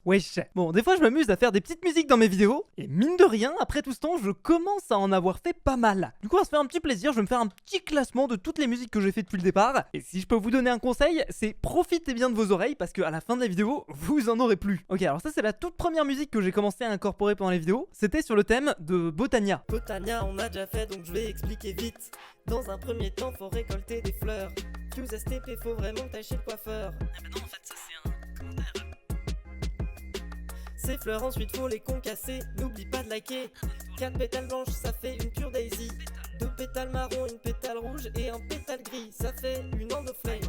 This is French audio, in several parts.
Wesh. Bon, des fois je m'amuse à faire des petites musiques dans mes vidéos, et mine de rien, après tout ce temps, je commence à en avoir fait pas mal. Du coup, on va se faire un petit plaisir, je vais me faire un petit classement de toutes les musiques que j'ai fait depuis le départ. Et si je peux vous donner un conseil, c'est profitez bien de vos oreilles, parce qu'à la fin de la vidéo, vous en aurez plus. Ok, alors ça c'est la toute première musique que j'ai commencé à incorporer pendant les vidéos. C'était sur le thème de Botania. Botania, on a déjà fait, donc je vais expliquer vite. Dans un premier temps, faut récolter des fleurs. Fuse STP, faut vraiment que t'ailles chez le coiffeur. Ah bah non, en fait, ça c'est un commentaire. Ces fleurs, ensuite faut les concasser. N'oublie pas de liker. 4 pétales blanches, ça fait une pure daisy. 2 pétales marron, une pétale rouge et un pétale gris. Ça fait une endoflame.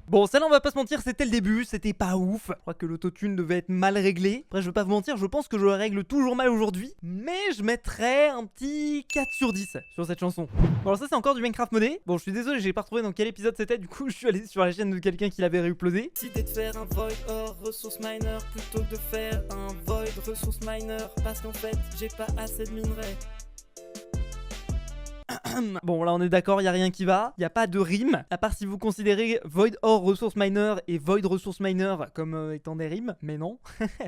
Bon, celle-là, on va pas se mentir, c'était le début, c'était pas ouf. Je crois que l'autotune devait être mal réglé. Après, je vais pas vous mentir, je pense que je le règle toujours mal aujourd'hui. Mais je mettrais un petit 4 sur 10 sur cette chanson. Bon, alors ça, c'est encore du Minecraft modé. Bon, je suis désolé, j'ai pas retrouvé dans quel épisode c'était. Du coup, je suis allé sur la chaîne de quelqu'un qui l'avait réuploadé. Décidez de faire un void or ressource miner plutôt que de faire un void ressource miner. Parce qu'en fait, j'ai pas assez de minerais. Bon, là on est d'accord, y a rien qui va, y a pas de rime, à part si vous considérez Void Ore Resource Miner et Void Resource Miner comme étant des rimes, mais non.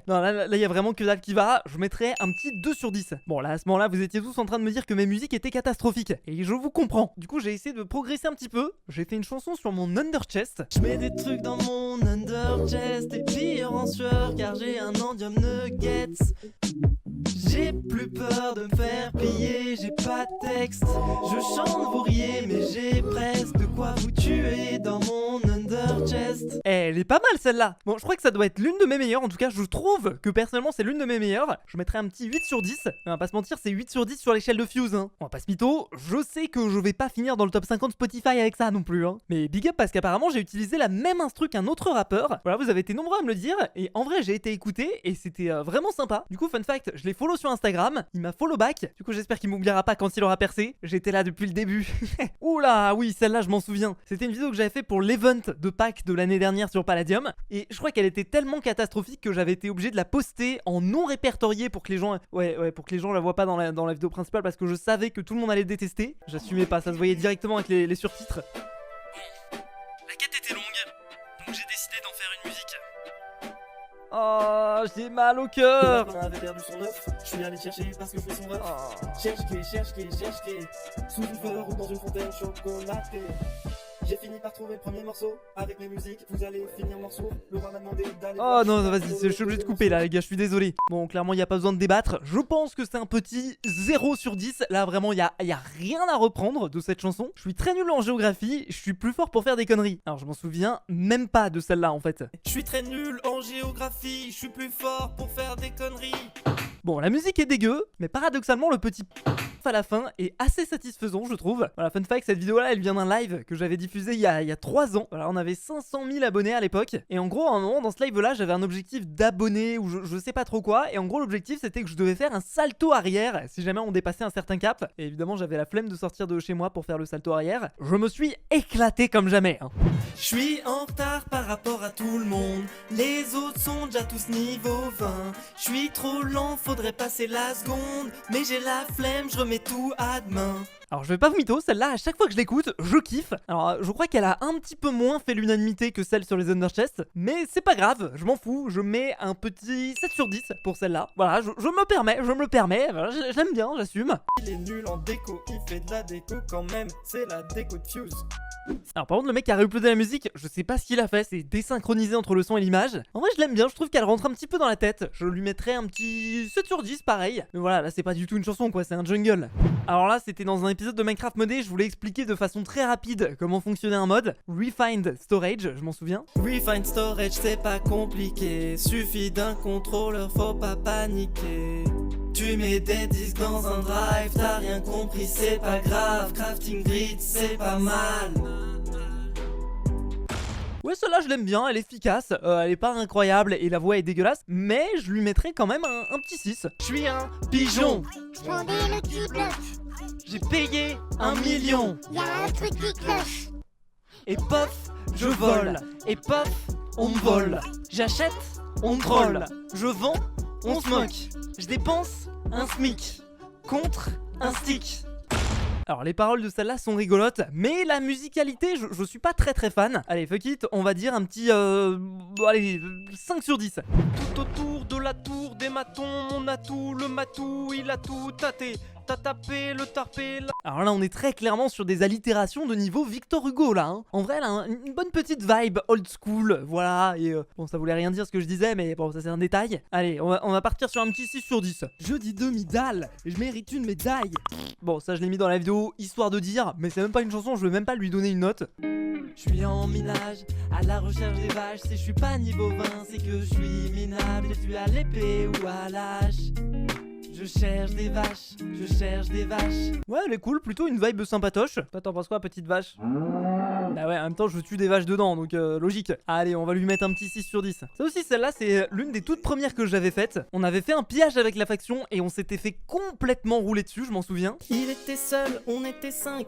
Non, là y a vraiment que dalle qui va, je mettrais un petit 2 sur 10. Bon, là à ce moment-là, vous étiez tous en train de me dire que mes musiques étaient catastrophiques, et je vous comprends. Du coup, j'ai essayé de progresser un petit peu, j'ai fait une chanson sur mon under chest. Je mets des trucs dans mon under chest et pire en sueur car j'ai un endium nuggets. J'ai plus peur de me faire plier, j'ai pas de texte. Je chante, vous riez, mais j'ai presque de quoi vous tuer dans mon under chest. Eh, elle est pas mal celle-là. Bon, je crois que ça doit être l'une de mes meilleures, en tout cas je trouve que personnellement c'est l'une de mes meilleures. Je mettrais un petit 8 sur 10, mais on va pas se mentir, c'est 8 sur 10 sur l'échelle de Fuse, hein. On va pas se mytho, je sais que je vais pas finir dans le top 50 Spotify avec ça non plus, hein. Mais big up parce qu'apparemment j'ai utilisé la même instru qu'un autre rappeur. Voilà, vous avez été nombreux à me le dire, et en vrai j'ai été écouté, et c'était vraiment sympa. Du coup, fun fact, je l'ai follow sur Instagram, il m'a follow back, du coup j'espère qu'il m'oubliera pas quand il aura percé. J'étais là depuis le début. Oula, oui, celle-là je m'en souviens. C'était une vidéo que j'avais fait pour l'event de Pâques de l'année dernière sur Palladium, et je crois qu'elle était tellement catastrophique que j'avais été obligé de la poster en non répertorié pour que les gens, pour que les gens la voient pas dans la vidéo principale, parce que je savais que tout le monde allait détester. J'assumais pas, ça se voyait directement avec les surtitres. La quête était longue, donc j'ai décidé d'en faire une musique. Oh, j'ai mal au cœur. On avait perdu son œuf, je suis allé chercher parce que je fais son ref. Cherche qui, sous une fleur ou dans une fontaine chocolatée. J'ai fini par trouver le premier morceau. Avec mes musiques, vous allez finir morceau. Le roi m'a demandé d'aller. Oh non, vas-y, je suis obligé de couper là, les gars, je suis désolé. Bon, clairement, il n'y a pas besoin de débattre. Je pense que c'est un petit 0 sur 10. Là, vraiment, il y a rien à reprendre de cette chanson. Je suis très nul en géographie, je suis plus fort pour faire des conneries. Alors, je m'en souviens même pas de celle-là, en fait. Je suis très nul en géographie, je suis plus fort pour faire des conneries. Bon, la musique est dégueu, mais paradoxalement, le petit à la fin est assez satisfaisant, je trouve. Voilà, fun fact, cette vidéo-là, elle vient d'un live que j'avais diffusé il y a 3 ans. Voilà, on avait 500 000 abonnés à l'époque. Et en gros, à un moment, dans ce live-là, j'avais un objectif d'abonnés ou je sais pas trop quoi. Et en gros, l'objectif, c'était que je devais faire un salto arrière si jamais on dépassait un certain cap. Et évidemment, j'avais la flemme de sortir de chez moi pour faire le salto arrière. Je me suis éclaté comme jamais, hein. Je suis en retard par rapport à tout le monde. Les autres sont déjà tous niveau 20. Je suis trop lent, faudrait passer la seconde. Mais j'ai la flemme, je remets tout à demain. Alors je vais pas vous mytho, celle-là à chaque fois que je l'écoute, je kiffe. Alors je crois qu'elle a un petit peu moins fait l'unanimité que celle sur les Underchest, mais c'est pas grave, je m'en fous, je mets un petit 7 sur 10 pour celle-là. Voilà, je me le permets, voilà, j'aime bien, j'assume. Il est nul en déco, il fait de la déco quand même, c'est la déco de Fuse. Alors par contre le mec qui a réuploadé la musique, je sais pas ce qu'il a fait, c'est désynchronisé entre le son et l'image. En vrai je l'aime bien, je trouve qu'elle rentre un petit peu dans la tête. Je lui mettrais un petit 7 sur 10 pareil. Mais voilà, là c'est pas du tout une chanson quoi, c'est un jungle. Alors là c'était dans un épisode de Minecraft modé, je voulais expliquer de façon très rapide comment fonctionnait un mode Refined Storage, je m'en souviens. Refined Storage c'est pas compliqué, suffit d'un contrôleur, faut pas paniquer. Tu mets des disques dans un drive, t'as rien compris, c'est pas grave. Crafting grid, c'est pas mal. Ouais, celle-là je l'aime bien, elle est efficace, elle est pas incroyable et la voix est dégueulasse, mais je lui mettrais quand même un petit 6. Je suis un pigeon, Demandez le qui bloque, J'ai payé 1 million, y'a un truc qui cloche. et pof, je vole, et pof, on me vole. J'achète, on me troll. Je vends, on se moque. Je dépense, un SMIC. Contre, un stick. Alors les paroles de celle-là sont rigolotes, mais la musicalité, je suis pas très fan. Allez, fuck it, on va dire un petit... allez, 5 sur 10. Tout autour de la tour des matons, mon atout, le matou, il a tout tâté. T'as tapé, le tarpé, la... Alors là, on est très clairement sur des allitérations de niveau Victor Hugo, là. Hein. En vrai, elle a une bonne petite vibe old school, voilà. Et bon, ça voulait rien dire ce que je disais, mais bon, ça c'est un détail. Allez, on va partir sur un petit 6 sur 10. Je dis demi-dalle, je mérite une médaille. Bon, ça je l'ai mis dans la vidéo, histoire de dire, mais c'est même pas une chanson, je vais même pas lui donner une note. Je suis en minage, à la recherche des vaches. Si je suis pas niveau 20, c'est que je suis minable. Je suis à l'épée ou à l'âge. Je cherche des vaches, je cherche des vaches. Ouais, elle est cool, plutôt une vibe sympatoche. Toi, t'en penses quoi, petite vache? Bah ouais, en même temps, je tue des vaches dedans, donc logique. Allez, on va lui mettre un petit 6 sur 10. Ça aussi, celle-là, c'est l'une des toutes premières que j'avais faites. On avait fait un pillage avec la faction et on s'était fait complètement rouler dessus, je m'en souviens. Il était seul, on était 5.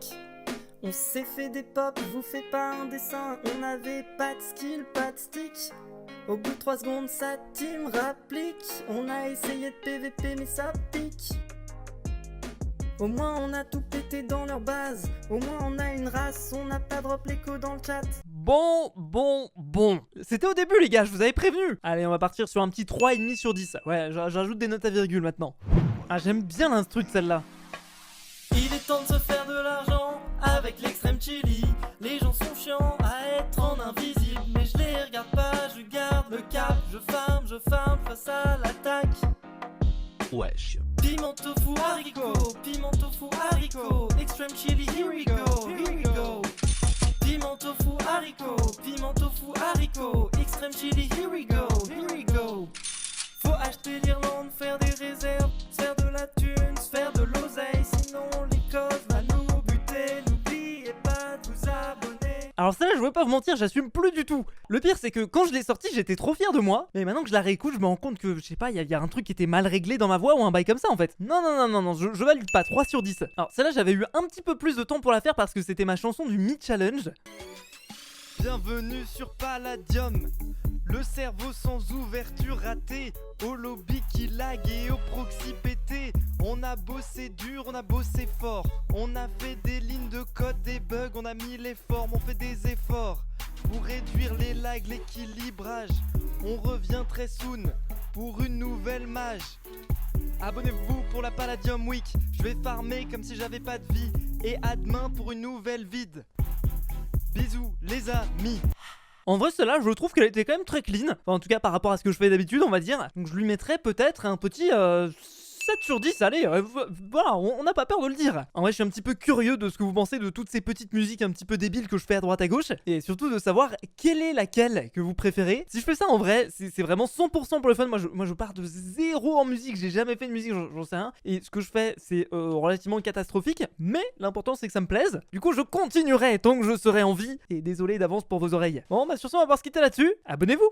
On s'est fait des pop, je vous fais pas un dessin. On avait pas de skill, pas de stick. Au bout de 3 secondes, sa team rapplique. On a essayé de PVP, mais ça pique. Au moins, on a tout pété dans leur base. Au moins, on a une race, on n'a pas drop l'écho dans le chat. Bon. C'était au début, les gars, je vous avais prévenu. Allez, on va partir sur un petit 3,5 sur 10. Ouais, j'ajoute des notes à virgule maintenant. Ah, j'aime bien l'instru de celle-là. Il est temps de se faire de l'argent avec l'extrême chili. Les gens sont chiants à être en invisible, mais je les regarde pas, je garde le cap. Je farm face à l'attaque. Wesh. Piment tofu haricot, extreme chili, here we go. Piment tofu haricot, extreme chili, here we go. Faut acheter l'Irlande, faire des réserves, se faire de la thune, se faire de l'oseille, sinon l'Écosse va nous buter. N'oubliez pas de vous abonner. Alors celle-là, je vais pas vous mentir, j'assume plus du tout. Le pire, c'est que quand je l'ai sortie, j'étais trop fier de moi. Mais maintenant que je la réécoute, je me rends compte que, je sais pas, il y a un truc qui était mal réglé dans ma voix ou un bail comme ça en fait. Non, je valide pas, 3 sur 10. Alors celle-là, j'avais eu un petit peu plus de temps pour la faire parce que c'était ma chanson du Mi-Challenge. Bienvenue sur Palladium. Le cerveau sans ouverture raté, au lobby qui lag et au proxy pété. On a bossé dur, on a bossé fort. On a fait des lignes de code, des bugs, on a mis les formes, on fait des efforts pour réduire les lags, l'équilibrage. On revient très soon pour une nouvelle mage. Abonnez-vous pour la Palladium Week. Je vais farmer comme si j'avais pas de vie. Et à demain pour une nouvelle vide. Bisous les amis. En vrai, celle-là, je trouve qu'elle était quand même très clean. Enfin, en tout cas, par rapport à ce que je fais d'habitude, on va dire. Donc, je lui mettrais peut-être un petit 7 sur 10. Allez, voilà, on n'a pas peur de le dire. En vrai, je suis un petit peu curieux de ce que vous pensez de toutes ces petites musiques un petit peu débiles que je fais à droite à gauche. Et surtout de savoir quelle est laquelle que vous préférez. Si je fais ça en vrai, c'est vraiment 100% pour le fun. Moi, je pars de zéro en musique. J'ai jamais fait de musique, j'en sais rien. Et ce que je fais, c'est relativement catastrophique. Mais l'important, c'est que ça me plaise. Du coup, je continuerai tant que je serai en vie. Et désolé d'avance pour vos oreilles. Bon, bah sur ce, on va pouvoir se quitter là-dessus. Abonnez-vous.